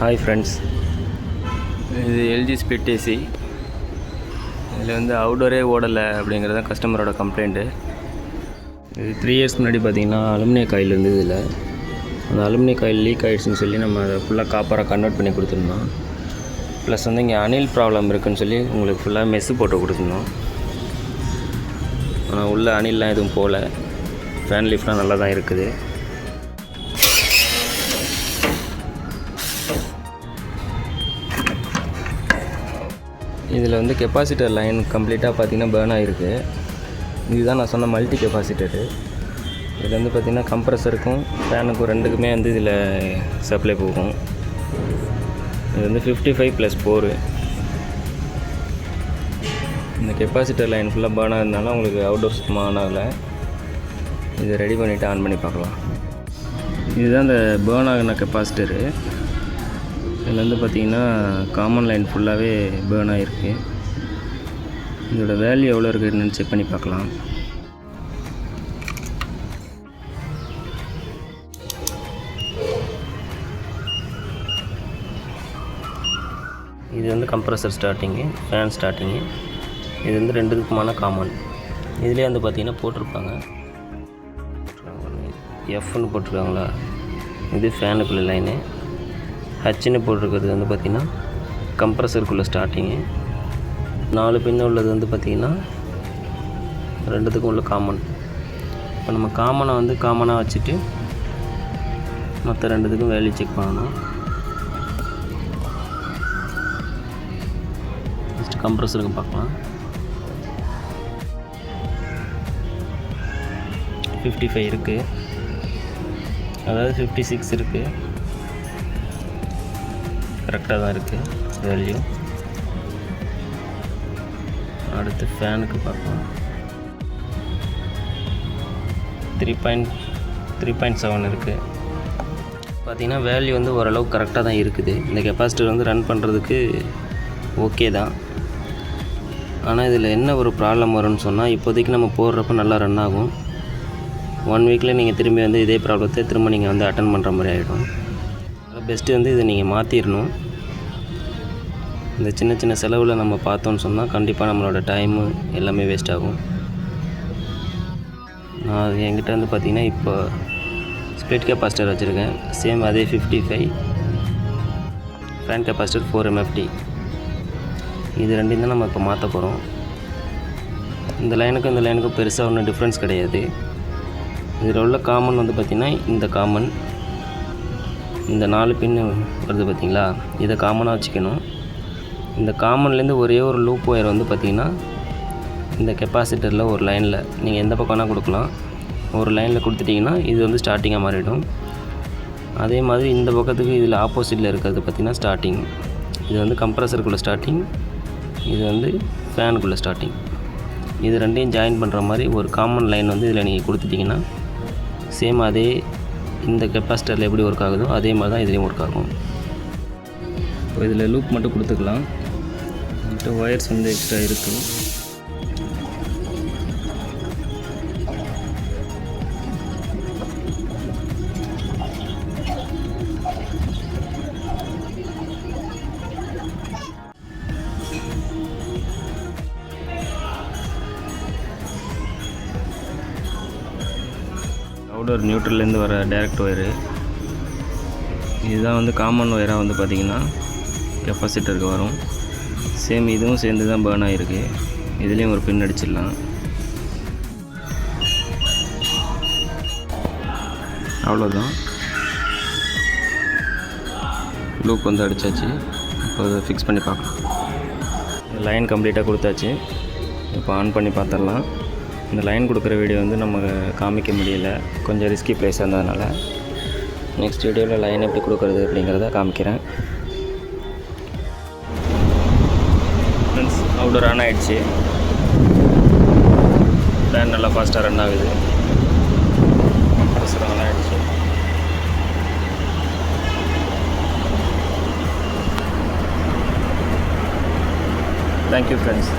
Hi friends, இது LG split AC. இதில் வந்து அவுடோரே ஓடலை அப்படிங்கிறது தான் கஸ்டமரோட கம்ப்ளைண்ட்டு. இது 3 இயர்ஸ் முன்னாடி பார்த்திங்கன்னா அலுமினிய காயில் இருந்தது. இதில் அந்த அலுமினிய காயில் லீக் ஆகிடுச்சின்னு சொல்லி நம்ம அதை ஃபுல்லாக காப்பராக கன்வெர்ட் பண்ணி கொடுத்துருந்தோம். ப்ளஸ் வந்து இங்கே அணில் ப்ராப்ளம் இருக்குதுன்னு சொல்லி உங்களுக்கு ஃபுல்லாக மெஸ்ஸு போட்டு கொடுத்துருந்தோம். ஆனால் உள்ள அணில்லாம் எதுவும் போகல. ஃபேன் லீஃப்லாம் நல்லா தான் இருக்குது. இதில் வந்து கெப்பாசிட்டர் லைன் கம்ப்ளீட்டாக பார்த்திங்கன்னா பேர்ன் ஆகிருக்கு. இதுதான் நான் சொன்ன மல்டி கெப்பாசிட்டரு. இதில் வந்து பார்த்திங்கன்னா கம்ப்ரஸருக்கும் ஃபேனுக்கும் ரெண்டுக்குமே வந்து இதில் சப்ளை போகும். இது வந்து 55+4. இந்த கெப்பாசிட்டர் லைன் ஃபுல்லாக பேர்ன் ஆகிறதுனால உங்களுக்கு அவுட்டோர் சுத்தமாக ஆன் ஆகலை. இதை ரெடி பண்ணிவிட்டு ஆன் பண்ணி பார்க்கலாம். இதுதான் இந்த பேர்ன் ஆகின கெப்பாசிட்டரு. இதில் வந்து பார்த்திங்கன்னா காமன் லைன் ஃபுல்லாகவே பேர்ன் ஆகிருக்கு. இதோட வேல்யூ எவ்வளோ இருக்குதுன்னு செக் பண்ணி பார்க்கலாம். இது வந்து கம்ப்ரஸர் ஸ்டார்டிங்கு, ஃபேன் ஸ்டார்டிங்கு. இது வந்து ரெண்டுக்குமான காமன். இதுலேயே வந்து பார்த்திங்கன்னா போட்டிருப்பாங்க, எஃப்னு போட்டிருக்காங்களா, இது ஃபேனுக்குள்ள லைனு. ஹச்ன்னு போட்டிருக்கிறது வந்து பார்த்திங்கன்னா கம்ப்ரஸருக்குள்ளே ஸ்டார்டிங்கு. 4 பின்னு உள்ளது வந்து பார்த்திங்கன்னா ரெண்டுத்துக்கும் உள்ள காமன். இப்போ நம்ம காமனை வந்து காமனாக வச்சுட்டு மற்ற ரெண்டுத்துக்கும் வேல்யூ செக் பண்ணணும். ஃபஸ்ட்டு கம்ப்ரஸருக்கு பார்க்கலாம். 55 இருக்குது, அதாவது 56 இருக்குது. கரெக்டாக தான் இருக்குது வேல்யூ. அடுத்து ஃபேனுக்கு பார்க்கலாம். 3.7 இருக்குது. பார்த்திங்கன்னா வேல்யூ வந்து ஓரளவுக்கு கரெக்டாக தான் இருக்குது. இந்த கெப்பாசிட்டர் வந்து ரன் பண்ணுறதுக்கு ஓகே தான். ஆனால் இதில் என்ன ஒரு ப்ராப்ளம் வரும்னு சொன்னால், இப்போதைக்கு நம்ம போடுறப்ப நல்லா ரன் ஆகும். 1 வீக்கில் நீங்கள் திரும்பி வந்து இதே ப்ராப்ளத்தை திரும்ப நீங்கள் வந்து அட்டன் பண்ணுற மாதிரி ஆகிடும். பெஸ்ட்டு வந்து இதை நீங்கள் மாற்றிடணும். இந்த சின்ன சின்ன செலவில் நம்ம பார்த்தோன்னு சொன்னால் கண்டிப்பாக நம்மளோட டைமு எல்லாமே வேஸ்ட் ஆகும். நான் என்கிட்ட வந்து பார்த்திங்கன்னா இப்போ ஸ்ப்ளிட் கெப்பாசிட்டர் வச்சுருக்கேன். சேம் அதே 55. Fan capacitor 4 MFT. இது ரெண்டையும் தான் நம்ம இப்போ மாற்ற போகிறோம். இந்த லைனுக்கும் இந்த லைனுக்கும் பெருசாக ஒன்றும் டிஃப்ரென்ஸ் கிடையாது. இதில் உள்ள காமன் வந்து பார்த்திங்கன்னா இந்த காமன், இந்த 4 பின்னு வருது பார்த்திங்களா, இதை காமனாக வச்சுக்கணும். இந்த காமன்லேருந்து ஒரே ஒரு லூப் ஒயர் வந்து பார்த்திங்கன்னா இந்த கெப்பாசிட்டரில் ஒரு லைனில் நீங்கள் எந்த பக்கம்னா கொடுக்கலாம். ஒரு லைனில் கொடுத்துட்டிங்கன்னா இது வந்து ஸ்டார்டிங்காக மாறிடும். அதே மாதிரி இந்த பக்கத்துக்கு இதில் ஆப்போசிட்டில் இருக்கிறது பார்த்திங்கன்னா ஸ்டார்டிங். இது வந்து கம்ப்ரஸருக்குள்ளே ஸ்டார்டிங், இது வந்து ஃபேனுக்குள்ளே ஸ்டார்டிங். இது ரெண்டையும் ஜாயின் பண்ணுற மாதிரி ஒரு காமன் லைன் வந்து இதில் நீங்கள் கொடுத்துட்டிங்கன்னா சேம் அதே இந்த கெப்பாசிட்டரில் எப்படி ஒர்க் ஆகுதோ அதே மாதிரி தான் இதுலேயும் ஒர்க் ஆகும். இப்போ இதில் லூப் மட்டும் கொடுத்துக்கலாம். மற்ற ஒயர்ஸ் வந்து எக்ஸ்ட்ரா இருக்குது. அவுடோர் நியூட்ரல்லேருந்து வர டைரக்ட் ஒயரு. இதுதான் வந்து காமன் ஒயராக வந்து பார்த்திங்கன்னா கெப்பாசிட்டருக்கு வரும். சேம் இதுவும் சேர்ந்து தான் பேர்ன் ஆகிருக்கு. இதுலேயும் ஒரு பின் அடிச்சிடலாம். அவ்வளோதான், லூப் வந்து அடித்தாச்சு. இப்போ அதை ஃபிக்ஸ் பண்ணி பார்க்கலாம். லைன் கம்ப்ளீட்டாக கொடுத்தாச்சு. இப்போ ஆன் பண்ணி பார்த்துடலாம். இந்த லைன் கொடுக்குற வீடியோ வந்து நம்ம காமிக்க முடியல, கொஞ்சம் ரிஸ்கி ப்ளேஸாக இருந்ததுனால. நெக்ஸ்ட் வீடியோவில் லைன் எப்படி கொடுக்குறது அப்படிங்கிறத காமிக்கிறேன். ஃப்ரெண்ட்ஸ், அவுடோர் ஆன் ஆகிடுச்சு. ஃபேன் நல்லா ஃபாஸ்ட்டாக ரன் ஆகுது. ப்ரெஷர் ஆன் ஆகிடுச்சு. Thank you friends.